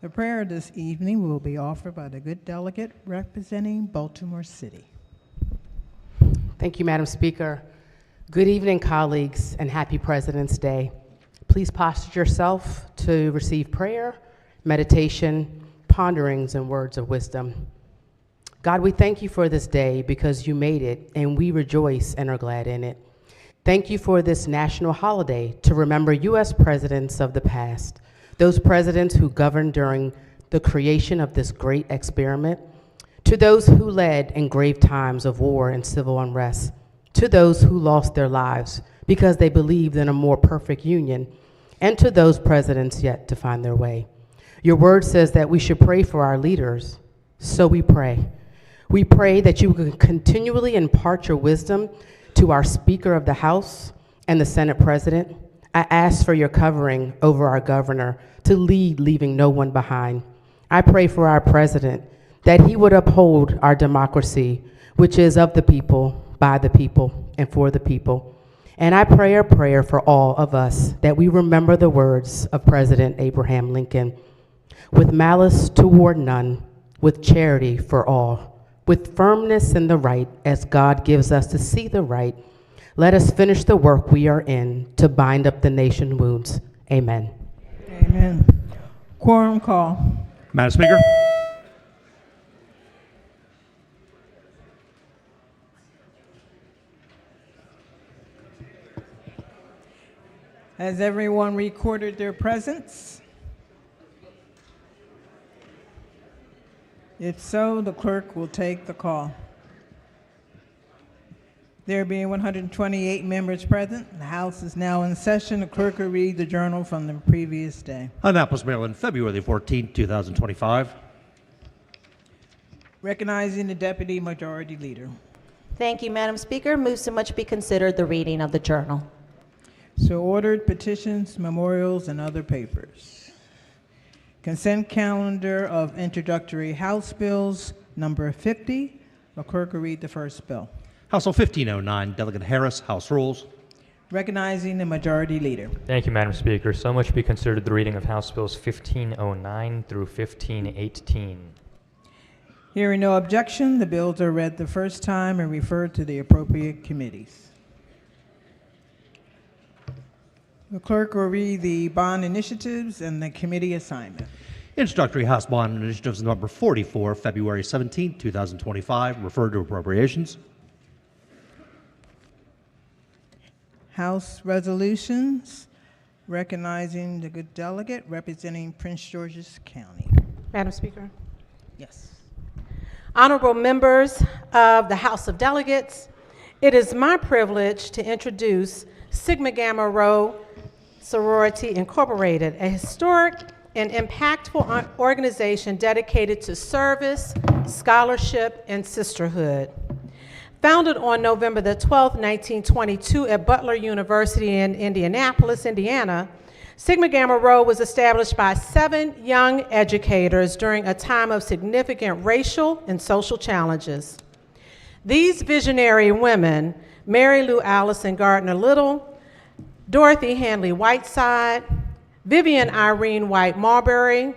The prayer this evening will be offered by the good delegate representing Baltimore City. Thank you, Madam Speaker. Good evening, colleagues, and happy President's Day. Please posture yourself to receive prayer, meditation, ponderings, and words of wisdom. God, we thank you for this day because you made it, and we rejoice and are glad in it. Thank you for this national holiday to remember U.S. presidents of the past, those presidents who governed during the creation of this great experiment, to those who led in grave times of war and civil unrest, to those who lost their lives because they believed in a more perfect union, and to those presidents yet to find their way. Your word says that we should pray for our leaders, so we pray. We pray that you can continually impart your wisdom to our Speaker of the House and the Senate President. I ask for your covering over our governor to lead, leaving no one behind. I pray for our president that he would uphold our democracy, which is of the people, by the people, and for the people. And I pray a prayer for all of us that we remember the words of President Abraham Lincoln: with malice toward none, with charity for all, with firmness in the right, as God gives us to see the right, let us finish the work we are in to bind up the nation wounds. Amen. Amen. Quorum call. Madam Speaker. Has everyone recorded their presence? If so, the clerk will take the call. There being 128 members present, the House is now in session. The clerk will read the journal from the previous day. Annapolis, Maryland, February 14, 2025. Recognizing the Deputy Majority Leader. Thank you, Madam Speaker. Moves to much be considered the reading of the journal. So ordered. Petitions, memorials, and other papers. Consent calendar of introductory House bills, number 50. The clerk will read the first bill. House Bill 1509, Delegate Harris, House Rules. Recognizing the Majority Leader. Thank you, Madam Speaker. So much be considered the reading of House Bills 1509 through 1518. Hearing no objection, the bills are read the first time and referred to the appropriate committees. The clerk will read the bond initiatives and the committee assignment. Introductory House Bond Initiatives number 44, February 17, 2025, referred to appropriations. House resolutions, recognizing the good delegate representing Prince George's County. Madam Speaker. Yes. Honorable members of the House of Delegates, it is my privilege to introduce Sigma Gamma Rho Sorority Incorporated, a historic and impactful organization dedicated to service, scholarship, and sisterhood. Founded on November the 12th, 1922 at Butler University in Indianapolis, Indiana, Sigma Gamma Rho was established by 7 young educators during a time of significant racial and social challenges. These visionary women, Mary Lou Allison Gardner Little, Dorothy Handley Whiteside, Vivian Irene White Marbury,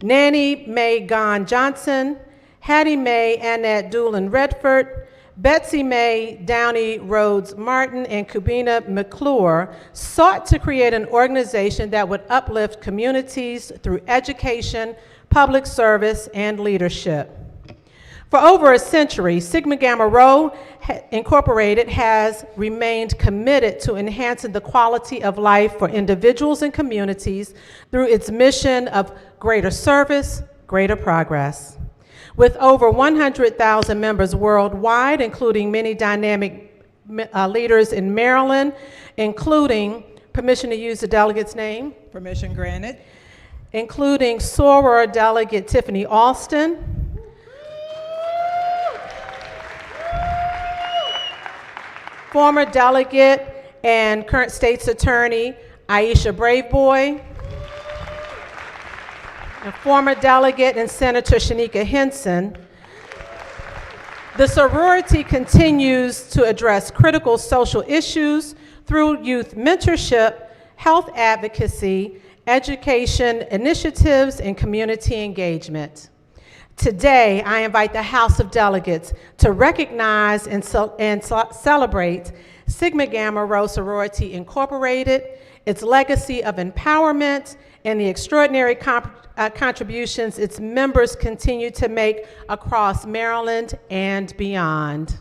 Nanny Mae Gahn Johnson, Hattie Mae Annette Doolin Redford, Betsy Mae Downey Rhodes Martin, and Kubina McClure sought to create an organization that would uplift communities through education, public service, and leadership. For over a century, Sigma Gamma Rho Incorporated has remained committed to enhancing the quality of life for individuals and communities through its mission of greater service, greater progress. With over 100,000 members worldwide, including many dynamic leaders in Maryland, including, permission to use the delegate's name? Permission granted. Including soror delegate Tiffany Alston, former delegate and current state's attorney Aisha Braveboy, and former delegate and Senator Shanika Henson. The sorority continues to address critical social issues through youth mentorship, health advocacy, education initiatives, and community engagement. Today, I invite the House of Delegates to recognize and celebrate Sigma Gamma Rho Sorority Incorporated, its legacy of empowerment, and the extraordinary contributions its members continue to make across Maryland and beyond.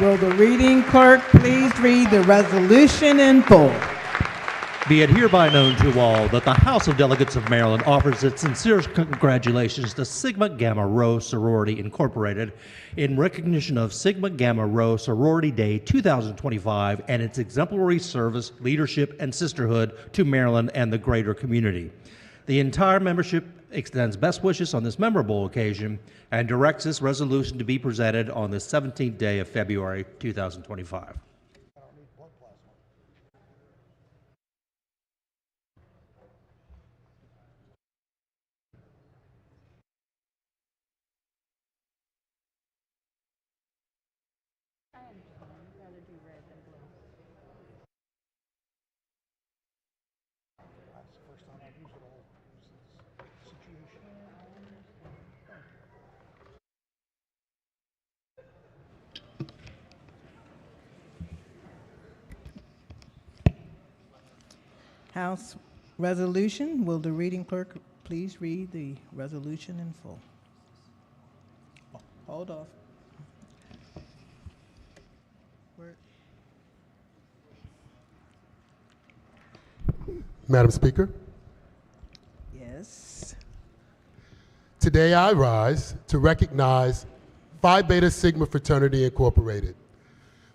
Will the reading clerk please read the resolution in full? Be it hereby known to all that the House of Delegates of Maryland offers its sincere congratulations to Sigma Gamma Rho Sorority Incorporated in recognition of Sigma Gamma Rho Sorority Day 2025 and its exemplary service, leadership, and sisterhood to Maryland and the greater community. The entire membership extends best wishes on this memorable occasion and directs this resolution to be presented on the 17th day of February 2025. House resolution, will the reading clerk please read the resolution in full? Hold off. Madam Speaker, Yes. today I rise to recognize Phi Beta Sigma Fraternity Incorporated,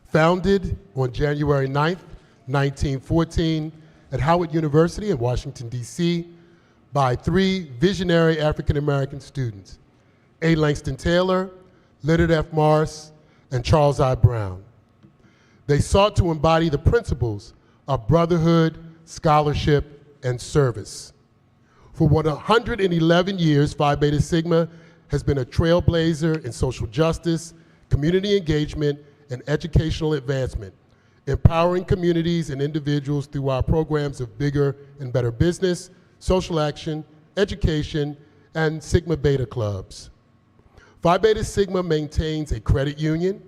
founded on January 9th, 1914 at Howard University in Washington, D.C. by three visionary African-American students, A. Langston Taylor, Leonard F. Morris, and Charles I. Brown. They sought to embody the principles of brotherhood, scholarship, and service. For 111 years, Phi Beta Sigma has been a trailblazer in social justice, community engagement, and educational advancement, empowering communities and individuals through our programs of Bigger and Better Business, social action, education, and Sigma Beta clubs. Phi Beta Sigma maintains a credit union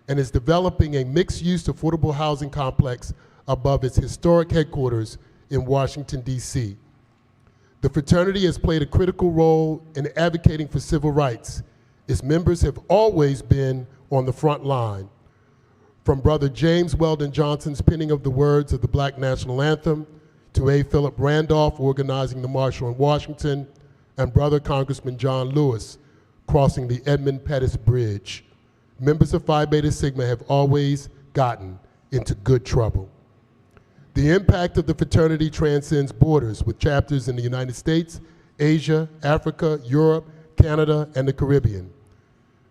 and is developing a mixed-use affordable housing complex above its historic headquarters in Washington, D.C. The fraternity has played a critical role in advocating for civil rights. Its members have always been on the front line, from Brother James Weldon Johnson's penning of the words of the Black National Anthem, to A. Philip Randolph organizing the March on Washington, and Brother Congressman John Lewis crossing the Edmund Pettus Bridge. Members of Phi Beta Sigma have always gotten into good trouble. The impact of the fraternity transcends borders, with chapters in the United States, Asia, Africa, Europe, Canada, and the Caribbean.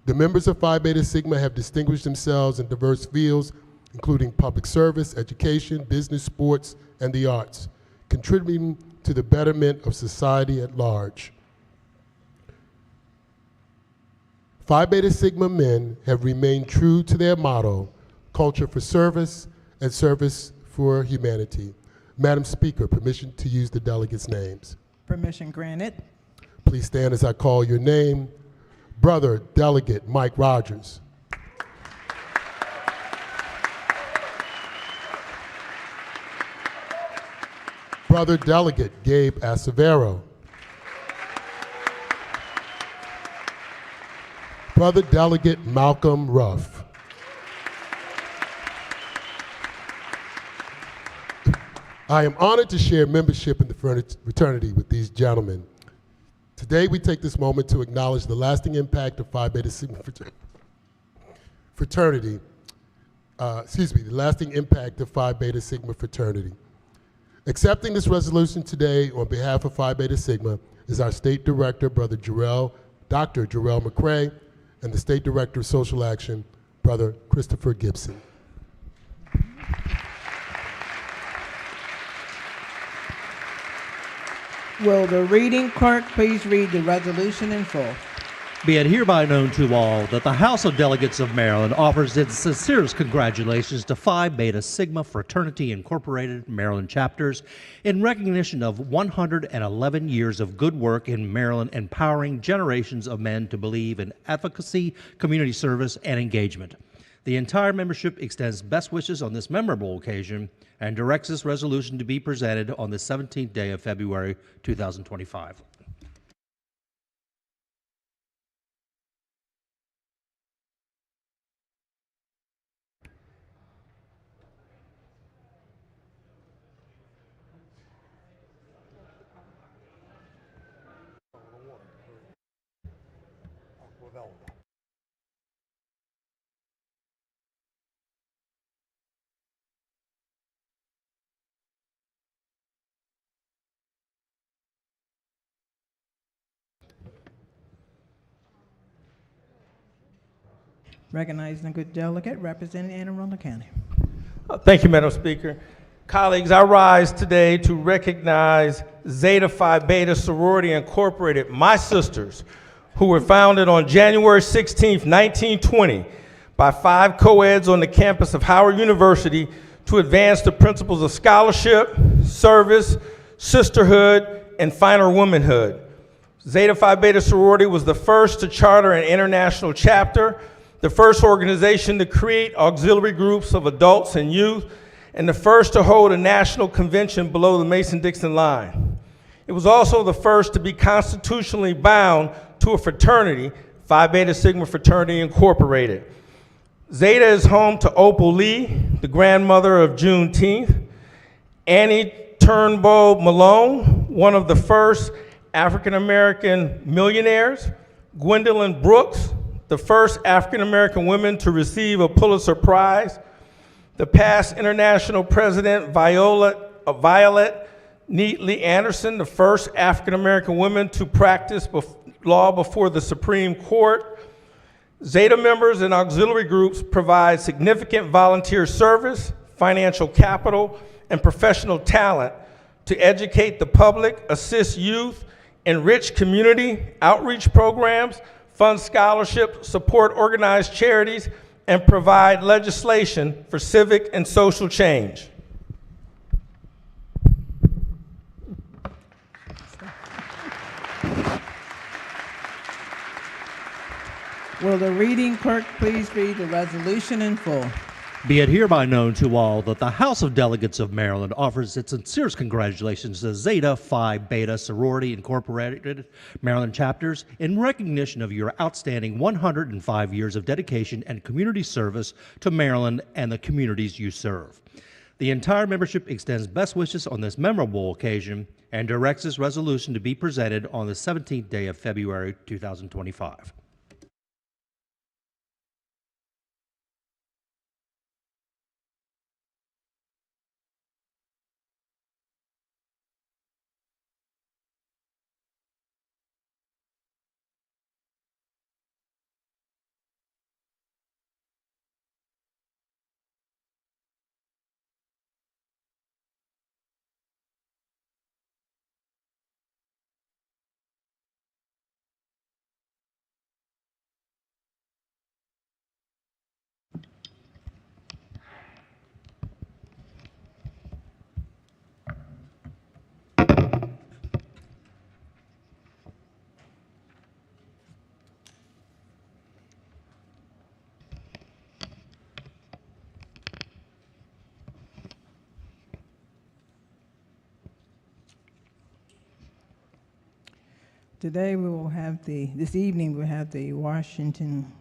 The members of Phi Beta Sigma have distinguished themselves in diverse fields, including public service, education, business, sports, and the arts, contributing to the betterment of society at large. Phi Beta Sigma men have remained true to their motto, culture for service and service for humanity. Madam Speaker, permission to use the delegates' names. Permission granted. Please stand as I call your name. Brother Delegate Mike Rogers. Brother Delegate Gabe Acevero. Brother Delegate Malcolm Ruff. I am honored to share membership in the fraternity with these gentlemen. Today, we take this moment to acknowledge the lasting impact of Phi Beta Sigma fraternity, the lasting impact of Phi Beta Sigma fraternity. Accepting this resolution today on behalf of Phi Beta Sigma is our State Director, Dr. Jarrell McCray, and the State Director of Social Action, Brother Christopher Gibson. Will the reading clerk please read the resolution in full? Be it hereby known to all that the House of Delegates of Maryland offers its sincerest congratulations to Phi Beta Sigma Fraternity Incorporated Maryland chapters in recognition of 111 years of good work in Maryland, empowering generations of men to believe in advocacy, community service, and engagement. The entire membership extends best wishes on this memorable occasion and directs this resolution to be presented on the 17th day of February 2025. Recognizing a good delegate representing Anne Arundel County. Thank you, Madam Speaker. Colleagues, I rise today to recognize Zeta Phi Beta Sorority Incorporated, my sisters, who were founded on January 16, 1920, by 5 co-eds on the campus of Howard University to advance the principles of scholarship, service, sisterhood, and finer womanhood. Zeta Phi Beta Sorority was the first to charter an international chapter, the first organization to create auxiliary groups of adults and youth, and the first to hold a national convention below the Mason-Dixon line. It was also the first to be constitutionally bound to a fraternity, Phi Beta Sigma Fraternity Incorporated. Zeta is home to Opal Lee, the grandmother of Juneteenth, Annie Turnbull Malone, one of the first African-American millionaires, Gwendolyn Brooks, the first African-American woman to receive a Pulitzer Prize, the past international president Violet Neatley Anderson, the first African-American woman to practice law before the Supreme Court. Zeta members and auxiliary groups provide significant volunteer service, financial capital, and professional talent to educate the public, assist youth, enrich community outreach programs, fund scholarships, support organized charities, and provide legislation for civic and social change. Will the reading clerk please read the resolution in full? Be it hereby known to all that the House of Delegates of Maryland offers its sincerest congratulations to Zeta Phi Beta Sorority Incorporated Maryland chapters in recognition of your outstanding 105 years of dedication and community service to Maryland and the communities you serve. The entire membership extends best wishes on this memorable occasion and directs this resolution to be presented on the 17th day of February 2025. Today we will have this evening we'll have the Washington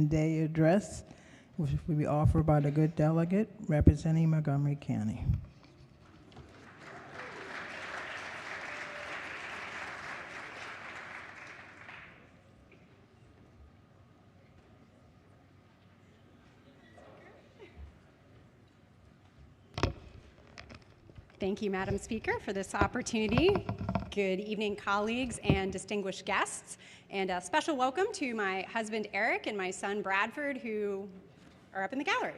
Day address, which will be offered by the good delegate representing Montgomery County. Thank you, Madam Speaker, for this opportunity. Good evening, colleagues and distinguished guests. And a special welcome to my husband, Eric, and my son, Bradford, who are up in the gallery.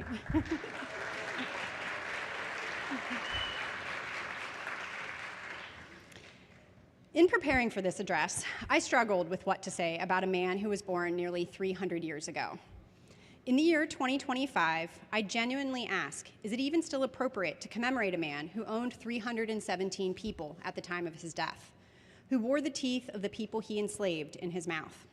In preparing for this address, I struggled with what to say about a man who was born nearly 300 years ago. In the year 2025, I genuinely ask, is it even still appropriate to commemorate a man who owned 317 people at the time of his death, who wore the teeth of the people he enslaved in his mouth?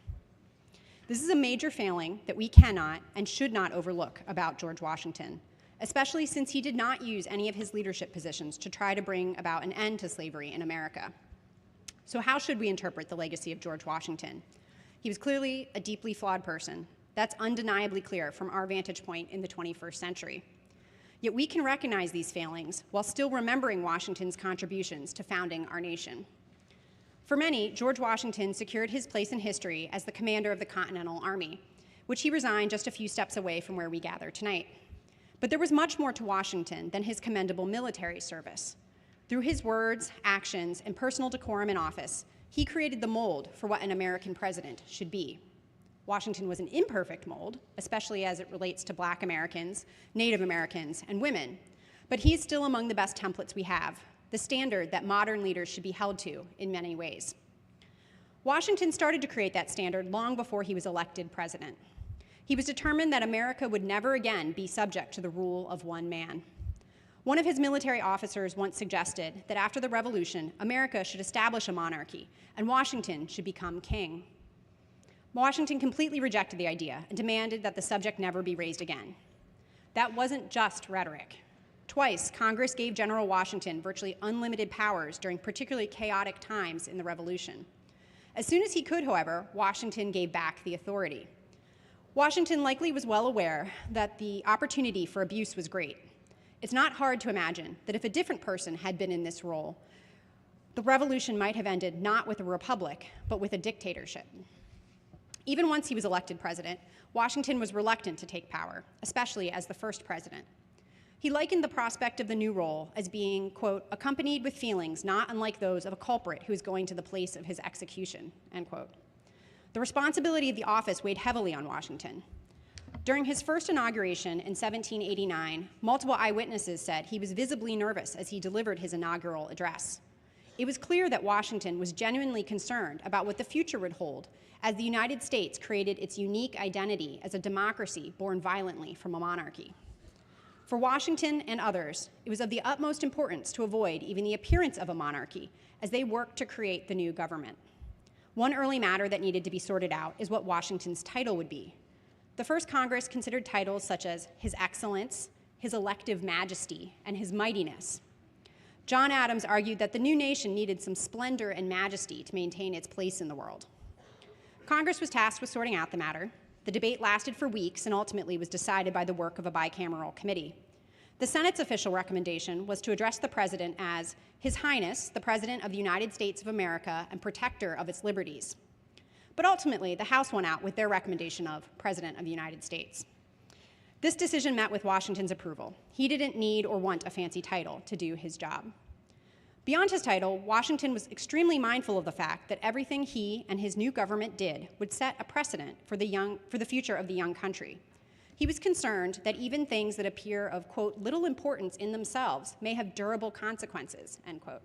This is a major failing that we cannot and should not overlook about George Washington, especially since he did not use any of his leadership positions to try to bring about an end to slavery in America. So how should we interpret the legacy of George Washington? He was clearly a deeply flawed person. That's undeniably clear from our vantage point in the 21st century. Yet we can recognize these failings while still remembering Washington's contributions to founding our nation. For many, George Washington secured his place in history as the commander of the Continental Army, which he resigned just a few steps away from where we gather tonight. But there was much more to Washington than his commendable military service. Through his words, actions, and personal decorum in office, he created the mold for what an American president should be. Washington was an imperfect mold, especially as it relates to Black Americans, Native Americans, and women, but he is still among the best templates we have, the standard that modern leaders should be held to in many ways. Washington started to create that standard long before he was elected president. He was determined that America would never again be subject to the rule of one man. One of his military officers once suggested that after the Revolution, America should establish a monarchy and Washington should become king. Washington completely rejected the idea and demanded that the subject never be raised again. That wasn't just rhetoric. Twice, Congress gave General Washington virtually unlimited powers during particularly chaotic times in the Revolution. As soon as he could, however, Washington gave back the authority. Washington likely was well aware that the opportunity for abuse was great. It's not hard to imagine that if a different person had been in this role, the revolution might have ended not with a republic, but with a dictatorship. Even once he was elected president, Washington was reluctant to take power, especially as the first president. He likened the prospect of the new role as being, quote, accompanied with feelings not unlike those of a culprit who is going to the place of his execution, end quote. The responsibility of the office weighed heavily on Washington. During his first inauguration in 1789, multiple eyewitnesses said he was visibly nervous as he delivered his inaugural address. It was clear that Washington was genuinely concerned about what the future would hold as the United States created its unique identity as a democracy born violently from a monarchy. For Washington and others, it was of the utmost importance to avoid even the appearance of a monarchy as they worked to create the new government. One early matter that needed to be sorted out is what Washington's title would be. The first Congress considered titles such as His Excellence, His Elective Majesty, and His Mightiness. John Adams argued that the new nation needed some splendor and majesty to maintain its place in the world. Congress was tasked with sorting out the matter. The debate lasted for weeks and ultimately was decided by the work of a bicameral committee. The Senate's official recommendation was to address the President as His Highness, the President of the United States of America and protector of its liberties. But ultimately, the House won out with their recommendation of President of the United States. This decision met with Washington's approval. He didn't need or want a fancy title to do his job. Beyond his title, Washington was extremely mindful of the fact that everything he and his new government did would set a precedent for the future of the young country. He was concerned that even things that appear of, quote, little importance in themselves may have durable consequences, end quote.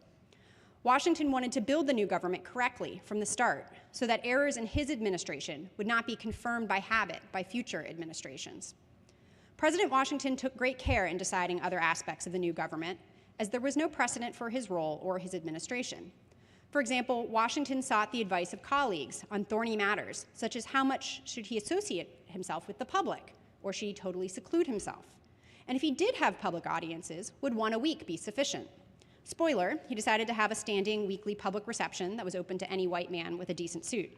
Washington wanted to build the new government correctly from the start so that errors in his administration would not be confirmed by habit by future administrations. President Washington took great care in deciding other aspects of the new government, as there was no precedent for his role or his administration. For example, Washington sought the advice of colleagues on thorny matters, such as how much should he associate himself with the public, or should he totally seclude himself? And if he did have public audiences, would one a week be sufficient? Spoiler, he decided to have a standing weekly public reception that was open to any white man with a decent suit.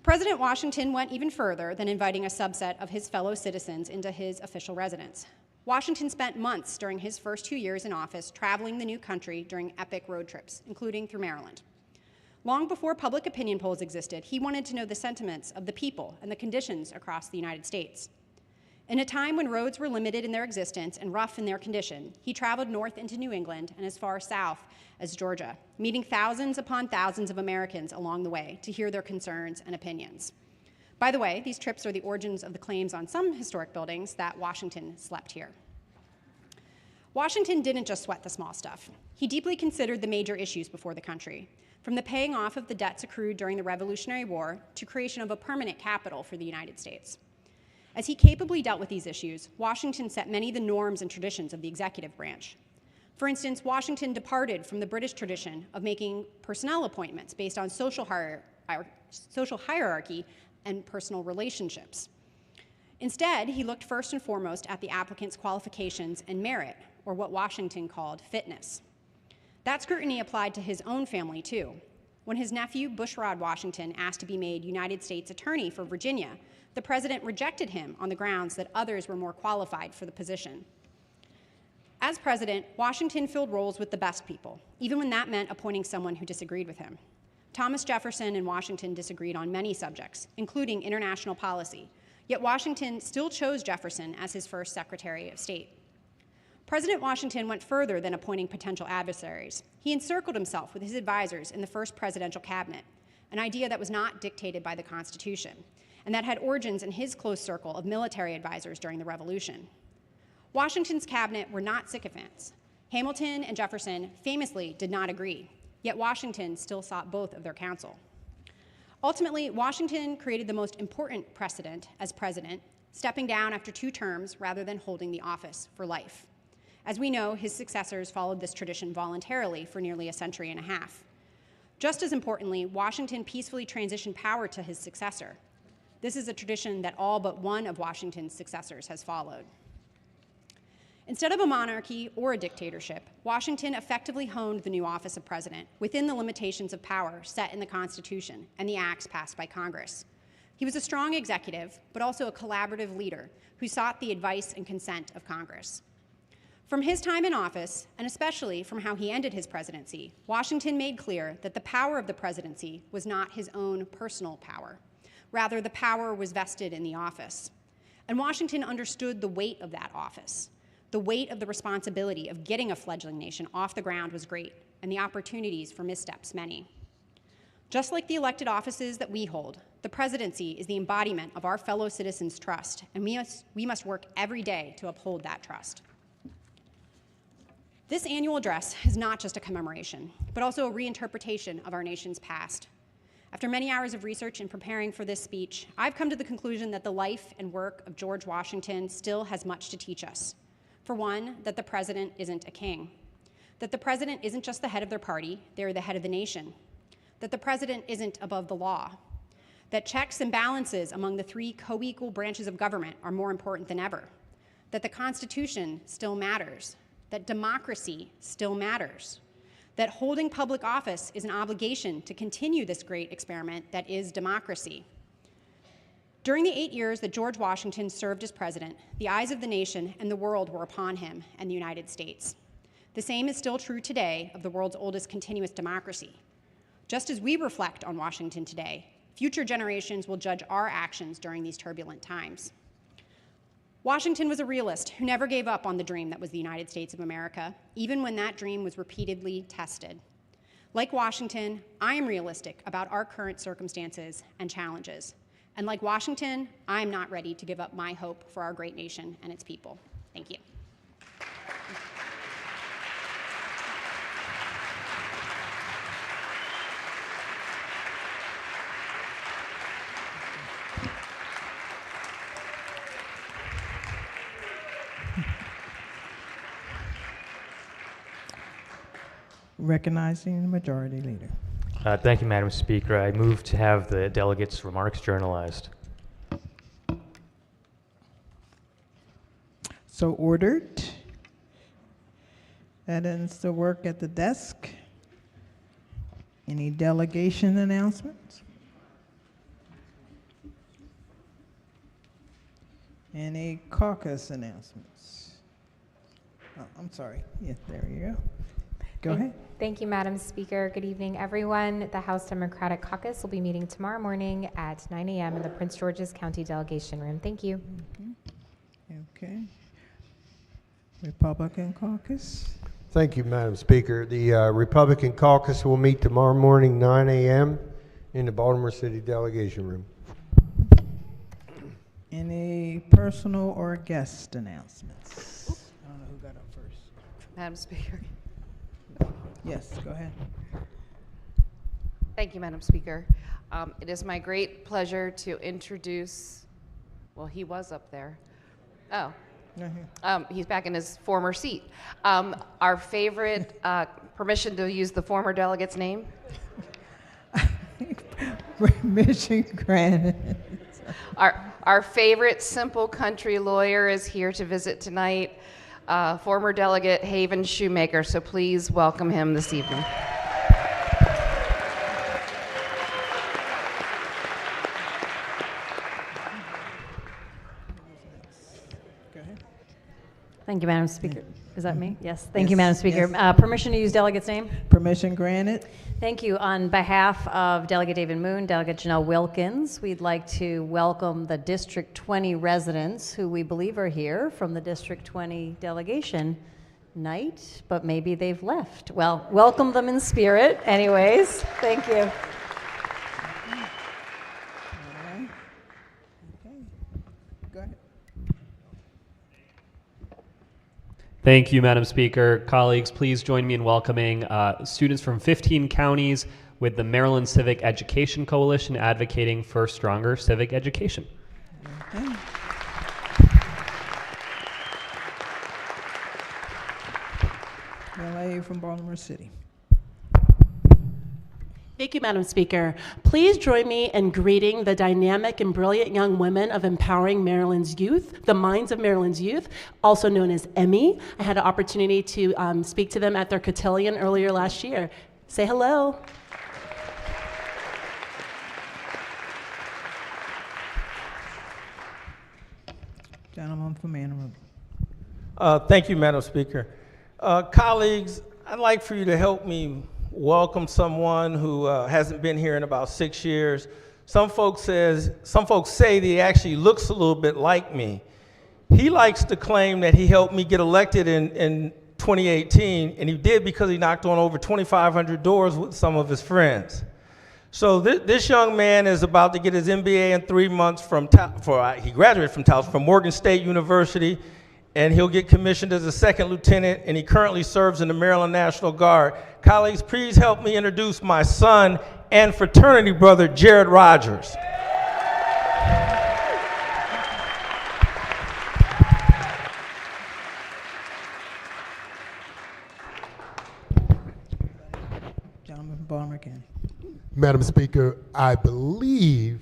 President Washington went even further than inviting a subset of his fellow citizens into his official residence. Washington spent months during his first 2 years in office traveling the new country during epic road trips, including through Maryland. Long before public opinion polls existed, he wanted to know the sentiments of the people and the conditions across the United States. In a time when roads were limited in their existence and rough in their condition, he traveled north into New England and as far south as Georgia, meeting thousands upon thousands of Americans along the way to hear their concerns and opinions. By the way, these trips are the origins of the claims on some historic buildings that Washington slept here. Washington didn't just sweat the small stuff. He deeply considered the major issues before the country, from the paying off of the debts accrued during the Revolutionary War to creation of a permanent capital for the United States. As he capably dealt with these issues, Washington set many of the norms and traditions of the executive branch. For instance, Washington departed from the British tradition of making personnel appointments based on social hierarchy and personal relationships. Instead, he looked first and foremost at the applicant's qualifications and merit, or what Washington called fitness. That scrutiny applied to his own family, too. When his nephew, Bushrod Washington, asked to be made United States Attorney for Virginia, the president rejected him on the grounds that others were more qualified for the position. As president, Washington filled roles with the best people, even when that meant appointing someone who disagreed with him. Thomas Jefferson and Washington disagreed on many subjects, including international policy, yet Washington still chose Jefferson as his first Secretary of State. President Washington went further than appointing potential adversaries. He encircled himself with his advisors in the first presidential cabinet, an idea that was not dictated by the Constitution, and that had origins in his close circle of military advisors during the Revolution. Washington's cabinet were not sycophants. Hamilton and Jefferson famously did not agree, yet Washington still sought both of their counsel. Ultimately, Washington created the most important precedent as president, stepping down after 2 terms rather than holding the office for life. As we know, his successors followed this tradition voluntarily for nearly a century and a half. Just as importantly, Washington peacefully transitioned power to his successor. This is a tradition that all but one of Washington's successors has followed. Instead of a monarchy or a dictatorship, Washington effectively honed the new office of president within the limitations of power set in the Constitution and the acts passed by Congress. He was a strong executive, but also a collaborative leader who sought the advice and consent of Congress. From his time in office, and especially from how he ended his presidency, Washington made clear that the power of the presidency was not his own personal power. Rather, the power was vested in the office. And Washington understood the weight of that office. The weight of the responsibility of getting a fledgling nation off the ground was great, and the opportunities for missteps many. Just like the elected offices that we hold, the presidency is the embodiment of our fellow citizens' trust, and we must work every day to uphold that trust. This annual address is not just a commemoration, but also a reinterpretation of our nation's past. After many hours of research and preparing for this speech, I've come to the conclusion that the life and work of George Washington still has much to teach us. For one, that the president isn't a king. That the president isn't just the head of their party, they're the head of the nation. That the president isn't above the law. That checks and balances among the 3 co-equal branches of government are more important than ever. That the Constitution still matters. That democracy still matters. That holding public office is an obligation to continue this great experiment that is democracy. During the 8 years that George Washington served as president, the eyes of the nation and the world were upon him and the United States. The same is still true today of the world's oldest continuous democracy. Just as we reflect on Washington today, future generations will judge our actions during these turbulent times. Washington was a realist who never gave up on the dream that was the United States of America, even when that dream was repeatedly tested. Like Washington, I am realistic about our current circumstances and challenges. And like Washington, I am not ready to give up my hope for our great nation and its people. Thank you. Recognizing the majority leader. Thank you, Madam Speaker. I move to have the delegates' remarks journalized. So ordered. That ends the work at the desk. Any delegation announcements? Any caucus announcements? Oh, I'm sorry. Yes, there you go. Go ahead. Thank you, Madam Speaker. Good evening, everyone. The House Democratic Caucus will be meeting tomorrow morning at 9 a.m. in the Prince George's County Delegation Room. Thank you. Okay. Republican Caucus. Thank you, Madam Speaker. The Republican Caucus will meet tomorrow morning, 9 a.m. in the Baltimore City Delegation Room. Any personal or guest announcements? I don't know who got up first. Madam Speaker. Yes, go ahead. Thank you, Madam Speaker. It is my great pleasure to introduce, well, he was up there. Oh, he's back in his former seat. Our favorite, permission to use the former delegate's name? Permission granted. Our favorite simple country lawyer is here to visit tonight, former delegate Haven Shoemaker, so please welcome him this evening. Go ahead. Thank you, Madam Speaker. Is that me? Yes. Thank Yes, you, Madam Speaker. yes. Permission to use delegate's name? Permission granted. Thank you. On behalf of Delegate David Moon, Delegate Janelle Wilkins, we'd like to welcome the District 20 residents who we believe are here from the District 20 delegation night, but maybe they've left. Well, welcome them in spirit anyways. Thank you. Go ahead. Thank you, Madam Speaker. Colleagues, please join me in welcoming students from 15 counties with the Maryland Civic Education Coalition advocating for stronger civic education. Okay. LA from Baltimore City. Thank you, Madam Speaker. Please join me in greeting the dynamic and brilliant young women of Empowering Maryland's Youth, the Minds of Maryland's Youth, also known as Emmy. I had an opportunity to speak to them at their cotillion earlier last year. Say hello. Gentleman from Anne Arundel. Thank you, Madam Speaker. Colleagues, I'd like for you to help me welcome someone who hasn't been here in about 6 years. Some folks say that he actually looks a little bit like me. He likes to claim that he helped me get elected in 2018, and he did because he knocked on over 2,500 doors with some of his friends. So this young man is about to get his MBA in 3 months he graduated from Morgan State University, and he'll get commissioned as a second lieutenant, and he currently serves in the Maryland National Guard. Colleagues, please help me introduce my son and fraternity brother, Jared Rogers. Gentleman from Baltimore County. Madam Speaker, I believe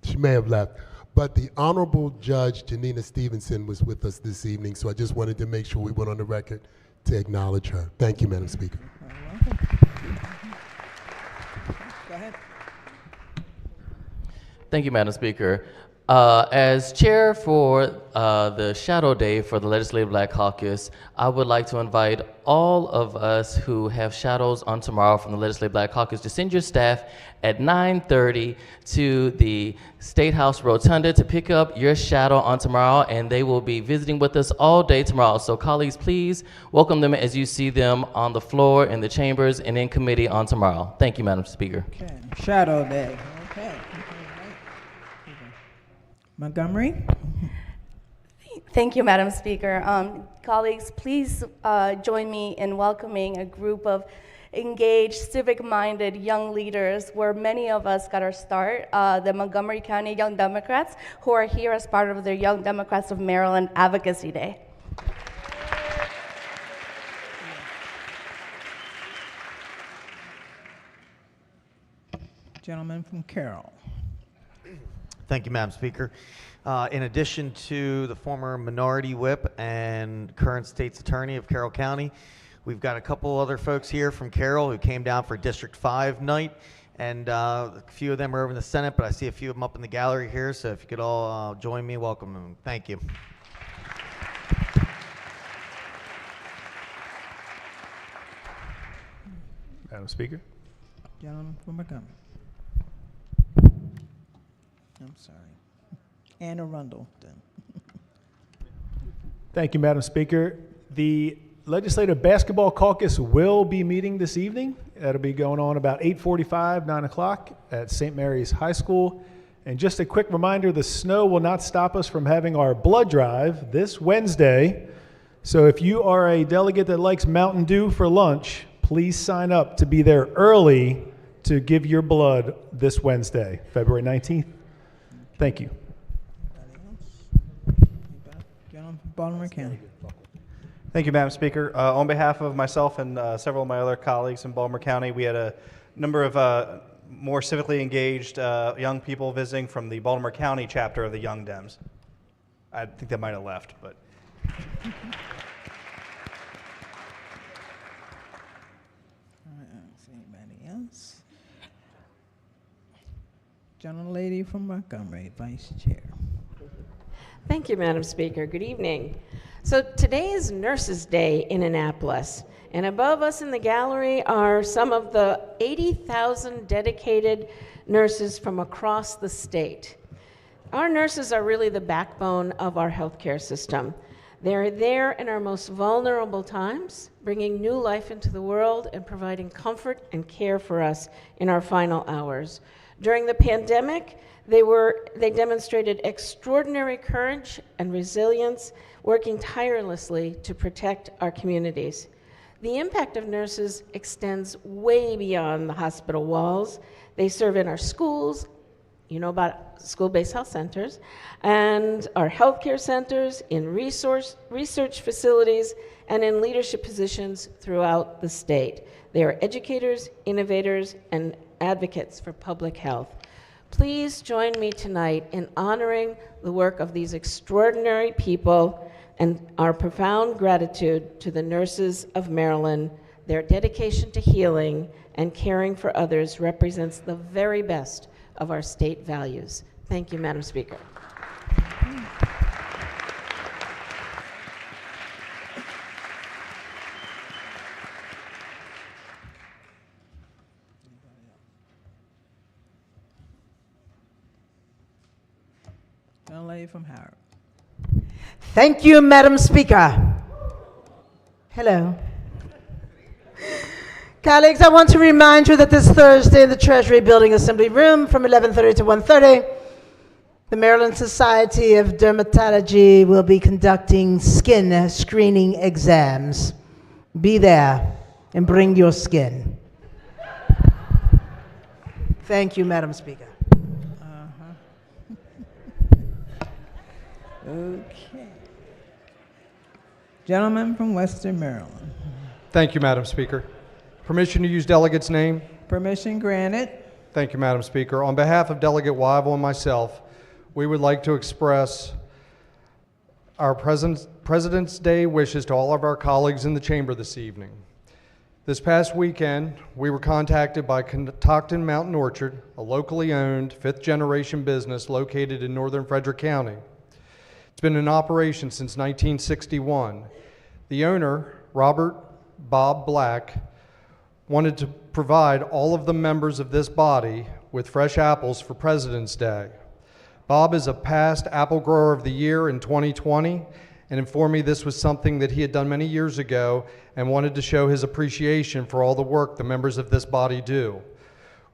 she may have left, but the Honorable Judge Janina Stevenson was with us this evening, so I just wanted to make sure we went on the record to acknowledge her. Thank you, Madam Speaker. Go ahead. Thank you, Madam Speaker. As chair for the Shadow Day for the Legislative Black Caucus, I would like to invite all of us who have shadows on tomorrow from the Legislative Black Caucus to send your staff at 9:30 to the State House Rotunda to pick up your shadow on tomorrow, and they will be visiting with us all day tomorrow. So colleagues, please welcome them as you see them on the floor, in the chambers, and in committee on tomorrow. Thank you, Madam Speaker. Okay. Shadow Day. Okay. Montgomery. Thank you, Madam Speaker. Colleagues, please join me in welcoming a group of engaged, civic-minded young leaders where many of us got our start, the Montgomery County Young Democrats, who are here as part of the Young Democrats of Maryland Advocacy Day. Gentleman from Carroll. Thank you, Madam Speaker. In addition to the former minority whip and current state's attorney of Carroll County, we've got a couple other folks here from Carroll who came down for District 5 night, and a few of them are over in the Senate, but I see a few of them up in the gallery here, so if you could all join me, welcome them. Thank you. Madam Speaker. Gentleman from Montgomery. I'm sorry. Anne Arundel. Thank you, Madam Speaker. The Legislative Basketball Caucus will be meeting this evening. That'll be going on about 8:45, 9 o'clock at St. Mary's High School. And just a quick reminder, the snow will not stop us from having our blood drive this Wednesday So if you are a delegate that likes Mountain Dew for lunch, please sign up to be there early to give your blood this Wednesday, February 19th. Thank you. Gentleman from Baltimore County. Thank you, Madam Speaker. On behalf of myself and several of my other colleagues in Baltimore County, we had a number of more civically engaged young people visiting from the Baltimore County chapter of the Young Dems. I think they might have left, but. Anybody else? Gentlelady from Montgomery, Vice Chair. Thank you, Madam Speaker. Good evening. So today is Nurses Day in Annapolis, and above us in the gallery are some of the 80,000 dedicated nurses from across the state. Our nurses are really the backbone of our healthcare system. They're there in our most vulnerable times, bringing new life into the world and providing comfort and care for us in our final hours. During the pandemic, they demonstrated extraordinary courage and resilience, working tirelessly to protect our communities. The impact of nurses extends way beyond the hospital walls. They serve in our schools, you know about school-based health centers, and our healthcare centers, in research facilities, and in leadership positions throughout the state. They are educators, innovators, and advocates for public health. Please join me tonight in honoring the work of these extraordinary people and our profound gratitude to the nurses of Maryland. Their dedication to healing and caring for others represents the very best of our state values. Thank you, Madam Speaker. Gentlelady from Howard. Thank you, Madam Speaker. Hello. Colleagues, I want to remind you that this Thursday in the Treasury Building Assembly Room from 11:30 to 1:30, the Maryland Society of Dermatology will be conducting skin screening exams. Be there and bring your skin. Thank you, Madam Speaker. Okay. Gentleman from Western Maryland. Thank you, Madam Speaker. Permission to use delegate's name? Permission granted. Thank you, Madam Speaker. On behalf of Delegate Weibel and myself, we would like to express our President's Day wishes to all of our colleagues in the chamber this evening. This past weekend, we were contacted by Catoctin Mountain Orchard, a locally owned fifth-generation business located in northern Frederick County. It's been in operation since 1961. The owner, Robert Bob Black, wanted to provide all of the members of this body with fresh apples for President's Day. Bob is a past Apple Grower of the Year in 2020 and informed me this was something that he had done many years ago and wanted to show his appreciation for all the work the members of this body do.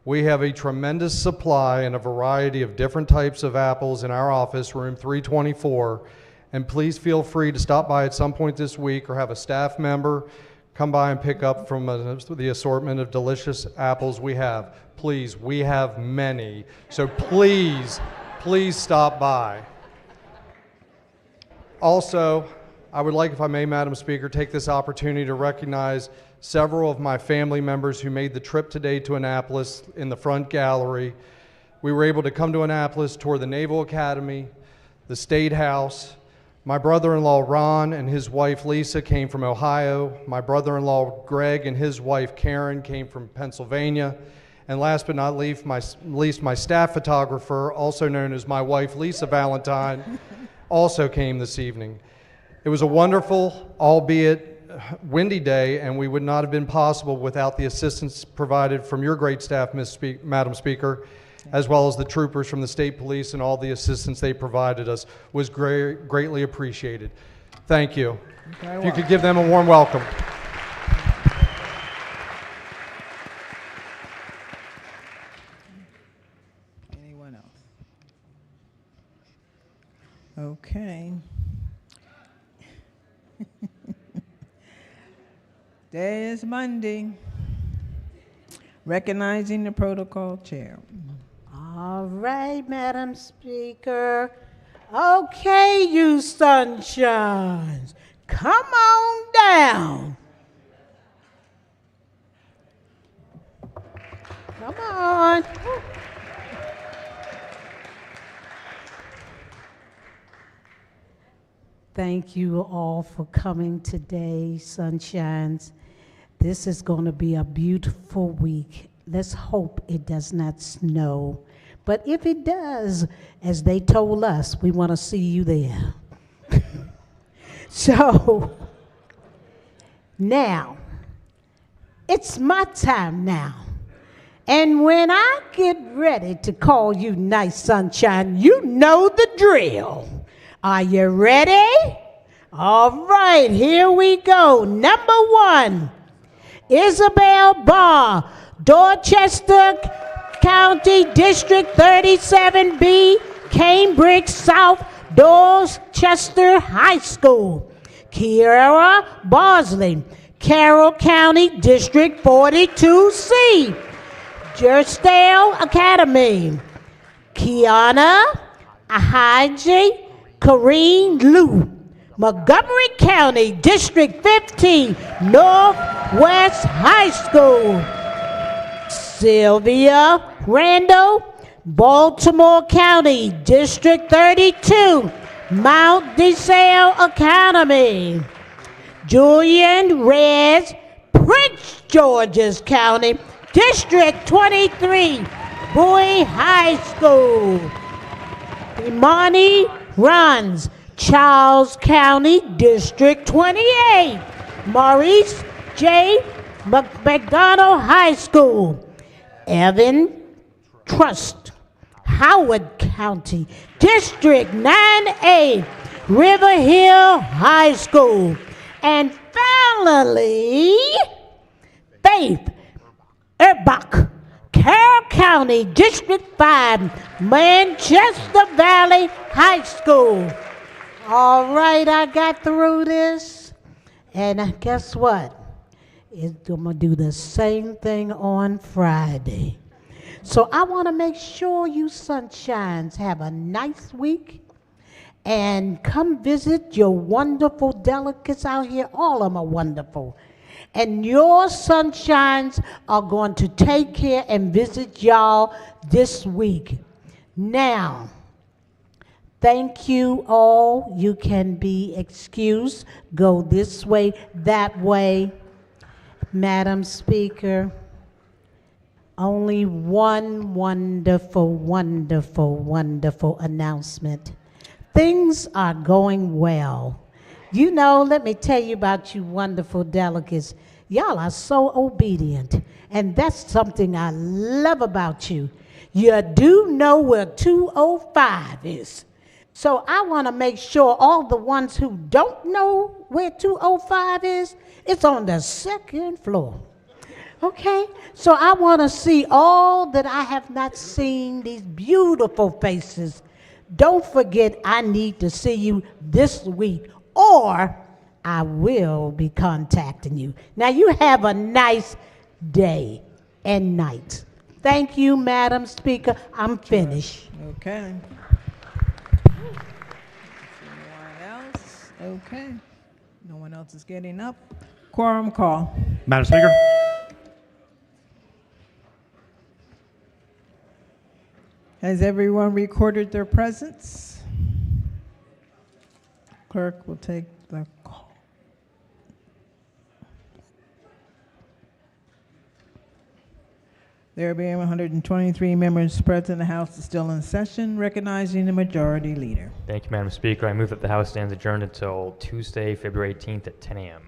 We have a tremendous supply and a variety of different types of apples in our office, room 324, and please feel free to stop by at some point this week or have a staff member come by and pick up from the assortment of delicious apples we have. Please, we have many, so please stop by. Also, I would like, if I may, Madam Speaker, take this opportunity to recognize several of my family members who made the trip today to Annapolis in the front gallery. We were able to come to Annapolis, tour the Naval Academy, the State House. My brother-in-law Ron and his wife Lisa came from Ohio. My brother-in-law Greg and his wife Karen came from Pennsylvania. And last but not least, my staff photographer, also known as my wife Lisa Valentine, also came this evening. It was a wonderful, albeit windy day, and we would not have been possible without the assistance provided from your great staff, Madam Speaker, as well as the troopers from the state police and all the assistance they provided us was greatly appreciated. Thank you. If you could give them a warm welcome. Anyone else? Okay. Today is Monday. Recognizing the protocol chair. All right, Madam Speaker. Okay, you sunshines, come on down. Come on. Thank you all for coming today, sunshines. This is going to be a beautiful week. Let's hope it does not snow. But if it does, as they told us, we want to see you there. So, now, it's my time now. And when I get ready to call you nice sunshine, you know the drill. Are you ready? All right, here we go. Number 1, Isabel Barr, Dorchester County District 37B, Cambridge South, Dorchester High School. Kiara Bosley, Carroll County District 42C, Jersdale Academy. Kiana Ahaji Kareen Liu, Montgomery County District 15, Northwest High School. Sylvia Randall, Baltimore County District 32, Mount DeSale Academy. Julian Reyes, Prince George's County District 23, Bowie High School. Imani Runs, Charles County District 28, Maurice J. McDonald High School. Evan Trust, Howard County District 9A, River Hill High School. And finally, Faith Erbach, Carroll County District 5, Manchester Valley High School. All right, I got through this. And guess what? I'm going to do the same thing on Friday. So I want to make sure you sunshines have a nice week. And come visit your wonderful delegates out here. All of them are wonderful. And your sunshines are going to take care and visit y'all this week. Now, thank you all. You can be excused. Go this way, that way. Madam Speaker, only one wonderful, wonderful, wonderful announcement. Things are going well. You know, let me tell you about you wonderful delegates. Y'all are so obedient, and that's something I love about you. You do know where 205 is. So I want to make sure all the ones who don't know where 205 is, it's on the second floor. Okay? So I want to see all that I have not seen, these beautiful faces. Don't forget, I need to see you this week, or I will be contacting you. Now, you have a nice day and night. Thank you, Madam Speaker. I'm finished. Okay. Anyone else? Okay. No one else is getting up. Quorum call. Madam Speaker. Has everyone recorded their presence? Clerk will take the call. There being 123 members present, the House is still in session, recognizing the majority leader. Thank you, Madam Speaker. I move that the House stands adjourned until Tuesday, February 18th at 10 a.m.